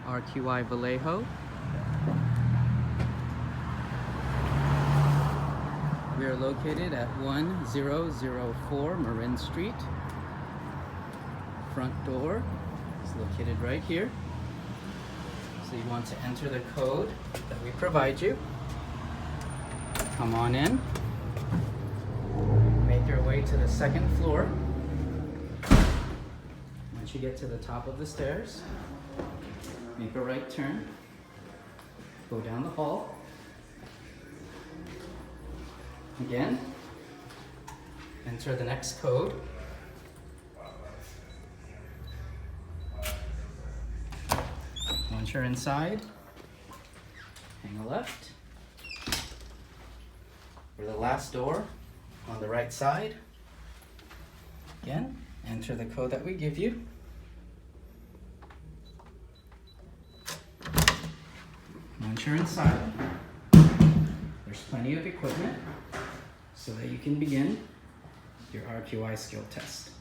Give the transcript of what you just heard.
RQI Vallejo. We are located at 1004 Marin Street. Front door is located right here. So you want to enter the code that we provide you. Come on in. Make your way to the second floor. Once you get to the top of the stairs, make a right turn. Go down the hall. Again, enter the next code. Once you're inside, hang a left. For the last door on the right side, again, enter the code that we give you. Once you're inside, there's plenty of equipment so that you can begin your RQI skill test.